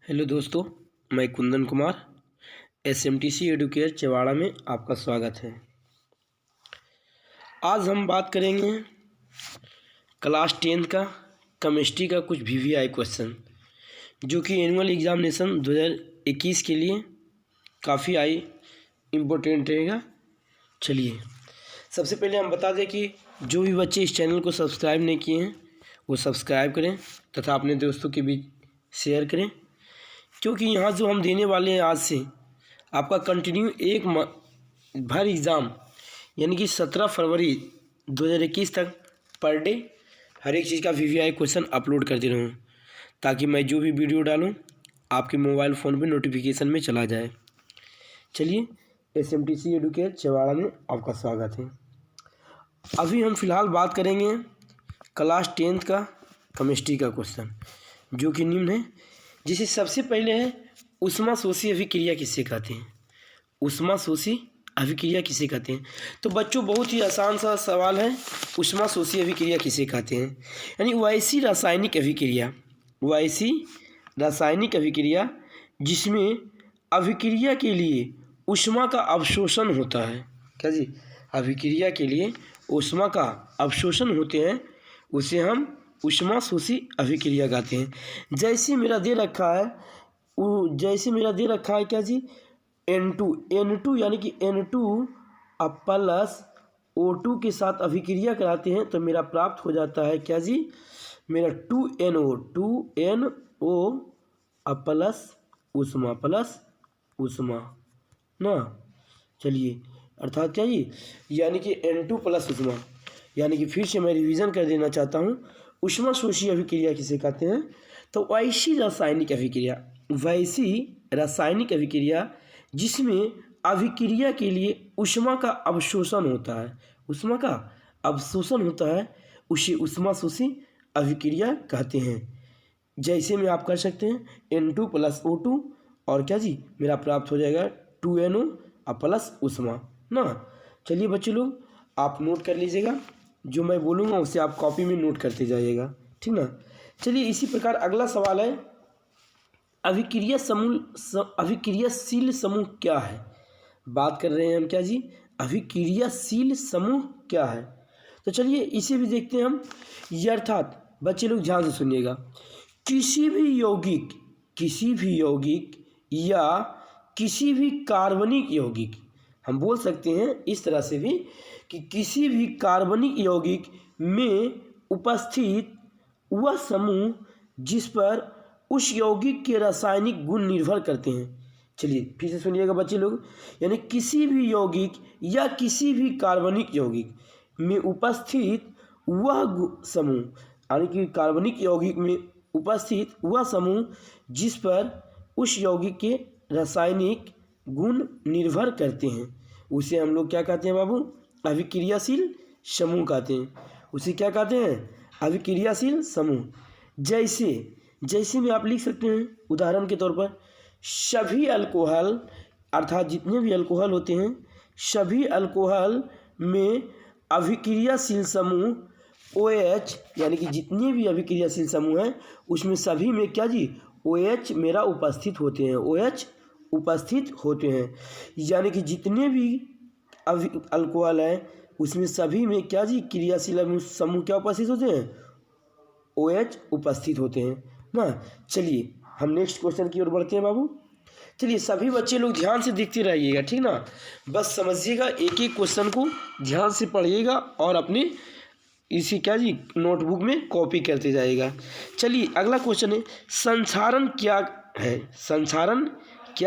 Hello दोस्तों, मैं Kundan Kumar SMTC Educare चवाड़ा में आपका स्वागत है। आज हम बात करेंगे क्लास 10 का केमिस्ट्री का कुछ VVI क्वेश्चन जो कि एनुअल एग्ज़ामिनेशन 2021 के लिए काफ़ी इम्पोर्टेंट रहेगा। चलिए सबसे पहले हम बता दें कि जो भी बच्चे इस चैनल को सब्सक्राइब नहीं किए हैं वो सब्सक्राइब करें तथा अपने दोस्तों के बीच शेयर करें, क्योंकि यहाँ जो हम देने वाले हैं आज से आपका कंटिन्यू एक भर एग्ज़ाम यानी कि 17 फरवरी 2021 तक पर डे हर एक चीज़ का VVI क्वेश्चन अपलोड करते रहूँ, ताकि मैं जो भी वीडियो डालूँ आपके मोबाइल फ़ोन पे नोटिफिकेशन में चला जाए। चलिए SMTC एडुकेयर चवाड़ा में आपका स्वागत है। अभी हम फ़िलहाल बात करेंगे क्लास 10 का केमिस्ट्री का क्वेश्चन जो कि निम्न है, जिसे सबसे पहले है ऊष्माशोषी अभिक्रिया किसे कहते हैं। ऊष्माशोषी अभिक्रिया किसे कहते हैं? तो बच्चों बहुत ही आसान सा सवाल है, ऊष्माशोषी अभिक्रिया किसे कहते हैं? यानी वैसी रासायनिक अभिक्रिया जिसमें अभिक्रिया के लिए ऊष्मा का अवशोषण होता है। क्या जी? अभिक्रिया के लिए ऊष्मा का अवशोषण होते हैं, उसे हम ऊष्माशोषी अभिक्रिया कहते हैं। जैसे मेरा दे रखा है क्या जी, N2 यानी कि N2 अब प्लस O2 के साथ अभिक्रिया कराते हैं तो मेरा प्राप्त हो जाता है क्या जी, मेरा 2NO अब प्लस ऊष्मा ना। चलिए अर्थात क्या जी, यानी कि N2 प्लस ऊष्मा, यानी कि फिर से मैं रिवीजन कर देना चाहता हूँ। ऊष्माशोषी अभिक्रिया किसे कहते हैं? तो वैसी रासायनिक अभिक्रिया जिसमें अभिक्रिया के लिए ऊष्मा का अवशोषण होता है, उसे ऊष्माशोषी अभिक्रिया कहते हैं। जैसे में आप कर सकते हैं N2 प्लस O2 और क्या जी, मेरा प्राप्त हो जाएगा 2NO प्लस ऊष्मा ना। चलिए बच्चे लोग आप नोट कर लीजिएगा, जो मैं बोलूँगा उसे आप कॉपी में नोट करते जाइएगा, ठीक ना। चलिए इसी प्रकार अगला सवाल है, अभिक्रियाशील समूह क्या है? बात कर रहे हैं हम क्या जी, अभिक्रियाशील समूह क्या है? तो चलिए इसे भी देखते हैं हम। ये अर्थात बच्चे लोग ध्यान से सुनिएगा, किसी भी यौगिक या किसी भी कार्बनिक यौगिक, हम बोल सकते हैं इस तरह से भी कि किसी भी कार्बनिक यौगिक में उपस्थित वह समूह जिस पर उस यौगिक के रासायनिक गुण निर्भर करते हैं। चलिए फिर से सुनिएगा बच्चे लोग, यानी किसी भी यौगिक या किसी भी कार्बनिक यौगिक में उपस्थित वह समूह, यानी कि कार्बनिक यौगिक में उपस्थित वह समूह जिस पर उस यौगिक के रासायनिक गुण निर्भर करते हैं, उसे हम लोग क्या कहते हैं बाबू? अभिक्रियाशील समूह कहते हैं। उसे क्या कहते हैं? अभिक्रियाशील समूह। जैसे में आप लिख सकते हैं उदाहरण के तौर पर, सभी अल्कोहल अर्थात जितने भी अल्कोहल होते हैं, सभी अल्कोहल में अभिक्रियाशील समूह OH, यानी कि जितने भी अभिक्रियाशील समूह हैं उसमें सभी में क्या जी, OH मेरा उपस्थित होते हैं। यानी कि जितने भी अल्कोहल हैं उसमें सभी में क्या जी, क्रियाशील समूह क्या उपस्थित होते हैं? OH उपस्थित होते हैं ना। चलिए हम नेक्स्ट क्वेश्चन की ओर बढ़ते हैं बाबू। चलिए सभी बच्चे लोग ध्यान से देखते रहिएगा, ठीक ना। बस समझिएगा, एक एक क्वेश्चन को ध्यान से पढ़िएगा और अपने इसी क्या जी नोटबुक में कॉपी करते जाइएगा। चलिए अगला क्वेश्चन है, संक्षारण क्या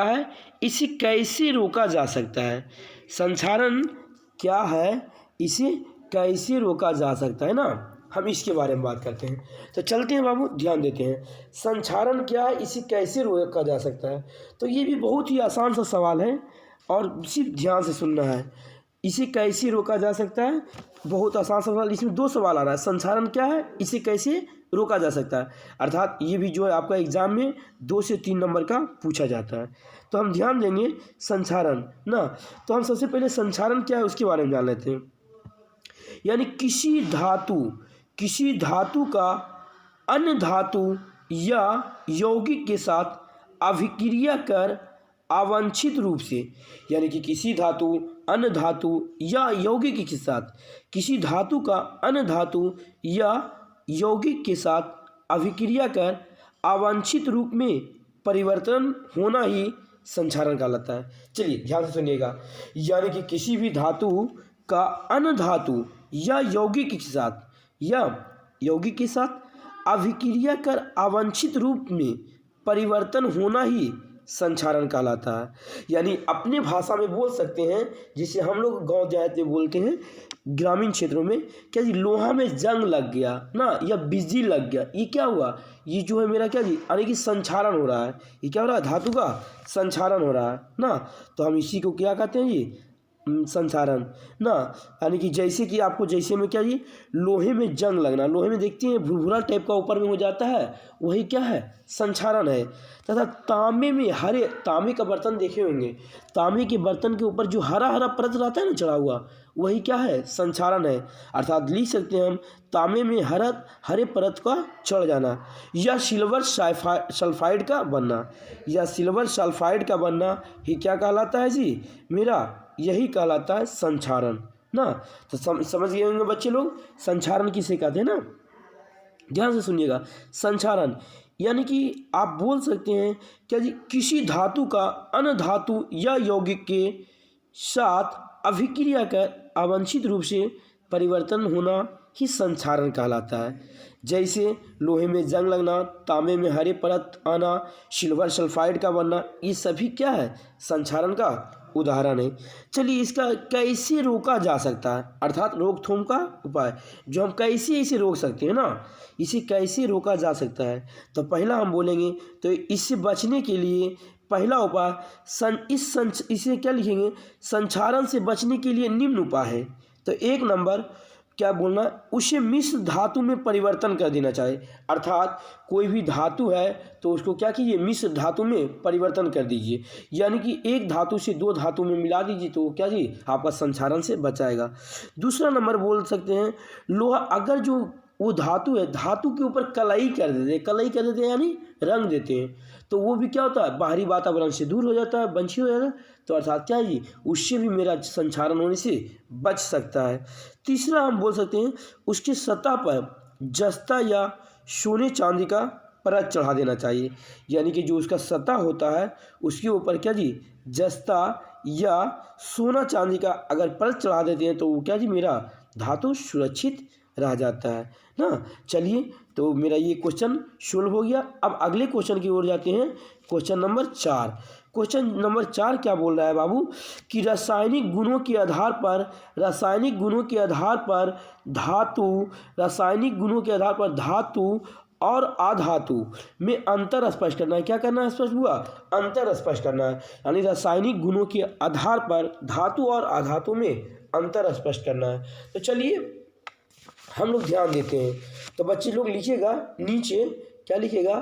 है, इसे कैसे रोका जा सकता है? संक्षारण क्या है, इसे कैसे रोका जा सकता है ना, हम इसके बारे में बात करते हैं। तो चलते हैं बाबू, ध्यान देते हैं, संक्षारण क्या है, इसे कैसे रोका जा सकता है? तो ये भी बहुत ही आसान सा सवाल है और सिर्फ ध्यान से सुनना है। इसे कैसे रोका जा सकता है, बहुत आसान सवाल। इसमें दो सवाल आ रहा है, संक्षारण क्या है, इसे कैसे रोका जा सकता है। अर्थात ये भी जो है आपका एग्जाम में 2 से 3 नंबर का पूछा जाता है। तो हम ध्यान देंगे संक्षारण ना। तो हम सबसे पहले संक्षारण क्या है उसके बारे में जान लेते हैं। यानी किसी धातु का अन्य धातु या यौगिक के साथ अभिक्रिया कर अवांछित रूप से, यानी कि किसी धातु अन्य धातु या यौगिक के साथ, किसी धातु का अन्य धातु या यौगिक के साथ अभिक्रिया कर अवांछित रूप में परिवर्तन होना ही संक्षारण कहलाता है। चलिए ध्यान से सुनिएगा, यानी कि किसी भी धातु का अन्य धातु या यौगिक के साथ अभिक्रिया कर अवांछित रूप में परिवर्तन होना ही संक्षारण कहलाता है। यानी अपने भाषा में बोल सकते हैं, जिसे हम लोग गांव देहात में बोलते हैं, ग्रामीण क्षेत्रों में, क्या जी लोहा में जंग लग गया ना, या बिजली लग गया, ये क्या हुआ, ये जो है मेरा क्या जी, यानी कि संक्षारण हो रहा है। ये क्या हो रहा है, धातु का संक्षारण हो रहा है ना। तो हम इसी को क्या कहते हैं जी, संक्षारण ना। यानी कि जैसे कि आपको जैसे में क्या जी, लोहे में जंग लगना, लोहे में देखते हैं भुरभुरा टाइप का ऊपर में हो जाता है, वही क्या है, संक्षारण है। तथा तांबे में तांबे का बर्तन देखे होंगे, तांबे के बर्तन के ऊपर जो हरा हरा परत रहता है ना चढ़ा हुआ, वही क्या है, संक्षारण है। अर्थात लिख सकते हैं हम, तांबे में हरे परत का चढ़ जाना, या सिल्वर सल्फाइड का बनना, ही क्या कहलाता है जी मेरा, यही कहलाता है संक्षारण ना। तो समझ गए होंगे बच्चे लोग, संक्षारण किसे कहते हैं ना। ध्यान से सुनिएगा, संक्षारण यानी कि आप बोल सकते हैं क्या जी, किसी धातु का अन्य धातु या यौगिक के साथ अभिक्रिया कर अवांछित रूप से परिवर्तन होना ही संक्षारण कहलाता है। जैसे लोहे में जंग लगना, तांबे में हरे परत आना, सिल्वर सल्फाइड का बनना, ये सभी क्या है, संक्षारण का उदाहरण है। चलिए इसका कैसे रोका जा सकता है, अर्थात रोकथाम का उपाय, जो हम कैसे इसे रोक सकते हैं ना, इसे कैसे रोका जा सकता है। तो पहला हम बोलेंगे, तो इससे बचने के लिए पहला उपाय इसे क्या लिखेंगे, संक्षारण से बचने के लिए निम्न उपाय है। तो एक नंबर क्या बोलना, उसे मिश्र धातु में परिवर्तन कर देना चाहिए। अर्थात कोई भी धातु है तो उसको क्या कीजिए, मिश्र धातु में परिवर्तन कर दीजिए, यानी कि एक धातु से दो धातु में मिला दीजिए, तो क्या जी आपका संक्षारण से बचाएगा। दूसरा नंबर बोल सकते हैं, लोहा अगर जो वो धातु है, धातु के ऊपर कलई कर देते हैं यानी रंग देते हैं, तो वो भी क्या होता है, बाहरी वातावरण से दूर हो जाता है, बंशी हो जाता है, तो अर्थात क्या है जी, उससे भी मेरा संक्षारण होने से बच सकता है। तीसरा हम बोल सकते हैं, उसके सतह पर जस्ता या सोने चांदी का परत चढ़ा देना चाहिए, यानी कि जो उसका सतह होता है उसके ऊपर क्या जी, जस्ता या सोना चांदी का अगर परत चढ़ा देते हैं, तो वो क्या जी मेरा धातु सुरक्षित रह जाता है ना। चलिए, तो मेरा ये क्वेश्चन सोल्व हो गया। अब अगले क्वेश्चन की ओर जाते हैं, क्वेश्चन नंबर 4। क्वेश्चन नंबर 4 क्या बोल रहा है बाबू, कि रासायनिक गुणों के आधार पर धातु और अधातु में अंतर स्पष्ट करना है। क्या करना है, स्पष्ट हुआ, अंतर स्पष्ट करना है, यानी रासायनिक गुणों के आधार पर धातु और अधातु में अंतर स्पष्ट करना है। तो चलिए हम लोग ध्यान देते हैं। तो बच्चे लोग लिखिएगा नीचे, क्या लिखिएगा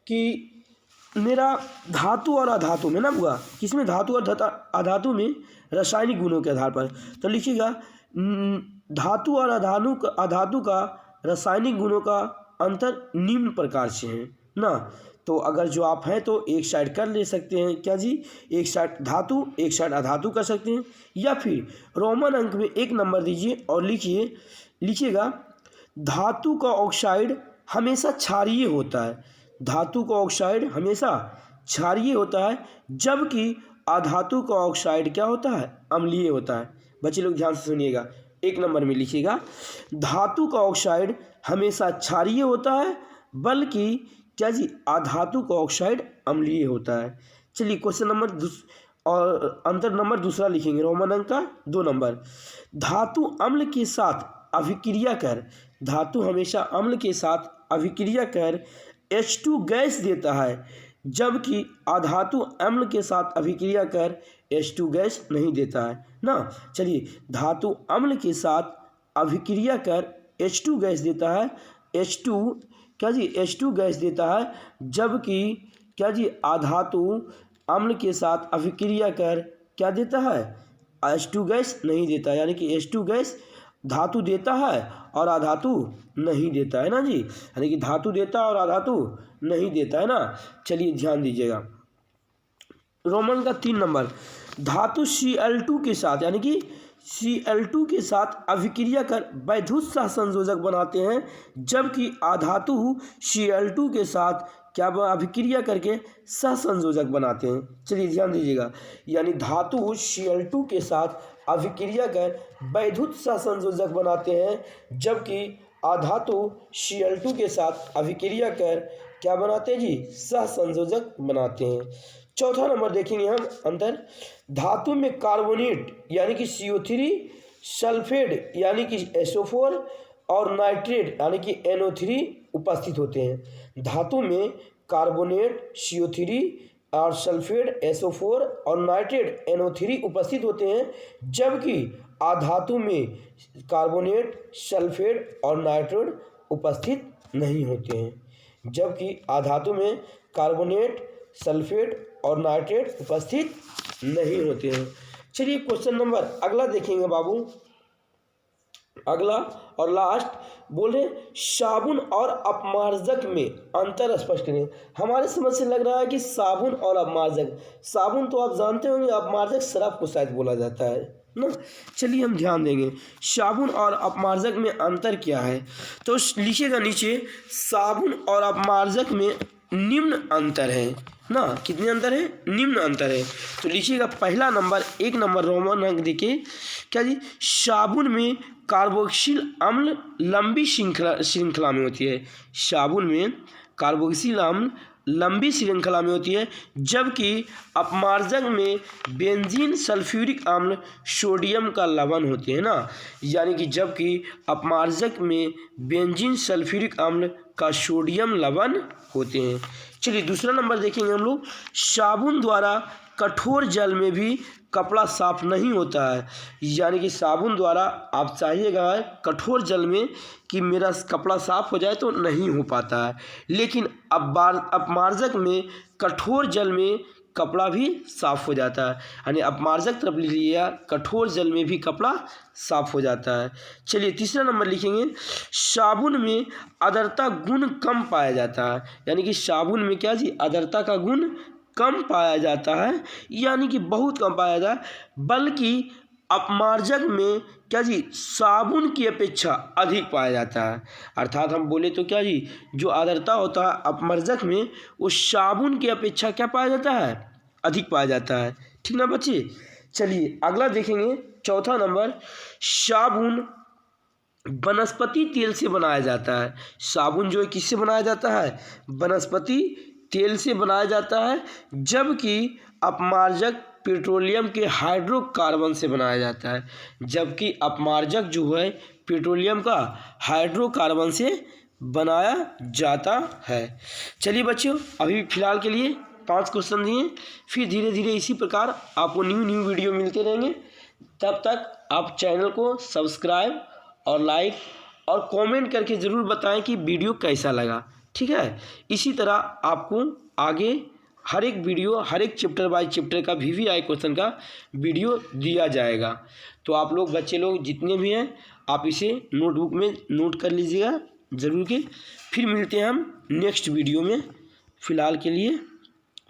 कि मेरा धातु और अधातु में ना हुआ, किसमें, धातु और अधातु में रासायनिक गुणों के आधार पर। तो लिखिएगा धातु और अधातु का रासायनिक गुणों का अंतर निम्न प्रकार से है ना। तो अगर जो आप हैं तो एक साइड कर ले सकते हैं, क्या जी, एक साइड धातु एक साइड अधातु कर सकते हैं, या फिर रोमन अंक में 1 नंबर दीजिए और लिखिएगा धातु का ऑक्साइड हमेशा क्षारीय होता है, धातु का ऑक्साइड हमेशा क्षारीय होता है, जबकि अधातु का ऑक्साइड क्या होता है, अम्लीय होता है। बच्चे लोग ध्यान से सुनिएगा, 1 नंबर में लिखिएगा धातु का ऑक्साइड हमेशा क्षारीय होता है, बल्कि क्या जी अधातु का ऑक्साइड अम्लीय होता है। चलिए क्वेश्चन नंबर और अंतर नंबर दूसरा लिखेंगे, रोमन अंक का 2 नंबर, धातु अम्ल के साथ अभिक्रिया कर, धातु हमेशा अम्ल के साथ अभिक्रिया कर H2 गैस देता है, जबकि अधातु अम्ल के साथ अभिक्रिया कर H2 गैस नहीं देता है ना। चलिए, धातु अम्ल के साथ अभिक्रिया कर H2 गैस देता है, H2 क्या जी H2 गैस देता है, जबकि क्या जी अधातु अम्ल के साथ अभिक्रिया कर क्या देता है, H2 गैस नहीं देता, यानी कि H2 गैस धातु देता है और अधातु नहीं देता है ना जी, यानी कि धातु देता है और अधातु नहीं देता है ना। चलिए ध्यान दीजिएगा, रोमन का 3 नंबर, धातु Cl2 के साथ यानी कि Cl2 के साथ अभिक्रिया कर वैद्युत सहसंयोजक बनाते हैं, जबकि अधातु Cl2 के साथ क्या अभिक्रिया करके सहसंयोजक बनाते हैं। चलिए ध्यान दीजिएगा, यानी धातु Cl2 के साथ अभिक्रिया कर वैद्युत सहसंयोजक बनाते हैं, जबकि अधातु Cl2 के साथ अभिक्रिया कर क्या बनाते हैं जी, सहसंयोजक बनाते हैं। चौथा नंबर देखेंगे हम अंतर, धातु में कार्बोनेट यानी कि CO3, सल्फेट यानी कि SO4 और नाइट्रेट यानी कि NO3 उपस्थित होते हैं। धातु में कार्बोनेट CO3 और सल्फेट SO4 और नाइट्रेट NO3 उपस्थित होते हैं, जबकि अधातु में कार्बोनेट, सल्फेट और नाइट्रेट उपस्थित नहीं होते हैं। जबकि अधातु में कार्बोनेट, सल्फेट और नाइट्रेट उपस्थित नहीं होते हैं। चलिए क्वेश्चन नंबर अगला देखेंगे बाबू। अगला और लास्ट बोले साबुन और अपमार्जक में अंतर स्पष्ट करें। हमारे समझ से लग रहा है कि साबुन और अपमार्जक, साबुन तो आप जानते होंगे, अपमार्जक सरफ को शायद बोला जाता है ना। चलिए हम ध्यान देंगे साबुन और अपमार्जक में अंतर क्या है। तो लिखिएगा नीचे, साबुन और अपमार्जक में निम्न अंतर है ना। कितने अंतर है? निम्न अंतर है। तो लिखिएगा पहला नंबर, 1 नंबर रोमन अंक देखिए क्या जी, साबुन में कार्बोक्सिल अम्ल लंबी श्रृंखला में होती है। साबुन में कार्बोक्सिल अम्ल लंबी श्रृंखला में होती है, जबकि अपमार्जक में बेंजीन सल्फ्यूरिक अम्ल सोडियम का लवण होते हैं ना। यानी कि जबकि अपमार्जक में बेंजीन सल्फ्यूरिक अम्ल का सोडियम लवण होते हैं। चलिए दूसरा नंबर देखेंगे हम लोग, साबुन द्वारा कठोर जल में भी कपड़ा साफ नहीं होता है। यानी कि साबुन द्वारा आप चाहिएगा कठोर जल में कि मेरा कपड़ा साफ हो जाए तो नहीं हो पाता है, लेकिन अपमार्जक में कठोर जल में कपड़ा भी साफ हो जाता है। यानी अपमार्जक तरफ लिया, कठोर जल में भी कपड़ा साफ हो जाता है। चलिए तीसरा नंबर लिखेंगे, साबुन में आर्द्रता गुण कम पाया जाता है। यानी कि साबुन में क्या जी, आर्द्रता का गुण कम पाया जाता है, यानी कि बहुत कम पाया जाता है, बल्कि अपमार्जक में क्या जी, साबुन की अपेक्षा अधिक पाया जाता है। अर्थात हम बोले तो क्या जी, जो आर्द्रता होता है अपमार्जक में, वो साबुन की अपेक्षा क्या पाया जाता है, अधिक पाया जाता है। ठीक ना बच्चे। चलिए अगला देखेंगे, चौथा नंबर, साबुन वनस्पति तेल से बनाया जाता है। साबुन जो है किससे बनाया जाता है, वनस्पति तेल से बनाया जाता है, जबकि अपमार्जक पेट्रोलियम के हाइड्रोकार्बन से बनाया जाता है। जबकि अपमार्जक जो है पेट्रोलियम का हाइड्रोकार्बन से बनाया जाता है। चलिए बच्चों, अभी फ़िलहाल के लिए 5 क्वेश्चन दिए, फिर धीरे धीरे इसी प्रकार आपको न्यू वीडियो मिलते रहेंगे। तब तक आप चैनल को सब्सक्राइब और लाइक और कमेंट करके ज़रूर बताएं कि वीडियो कैसा लगा। ठीक है, इसी तरह आपको आगे हर एक वीडियो, हर एक चैप्टर बाय चैप्टर का VVI क्वेश्चन का वीडियो दिया जाएगा। तो आप लोग, बच्चे लोग जितने भी हैं, आप इसे नोटबुक में नोट कर लीजिएगा ज़रूर के। फिर मिलते हैं हम नेक्स्ट वीडियो में। फ़िलहाल के लिए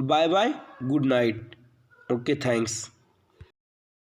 bye bye, good night, okay, thanks.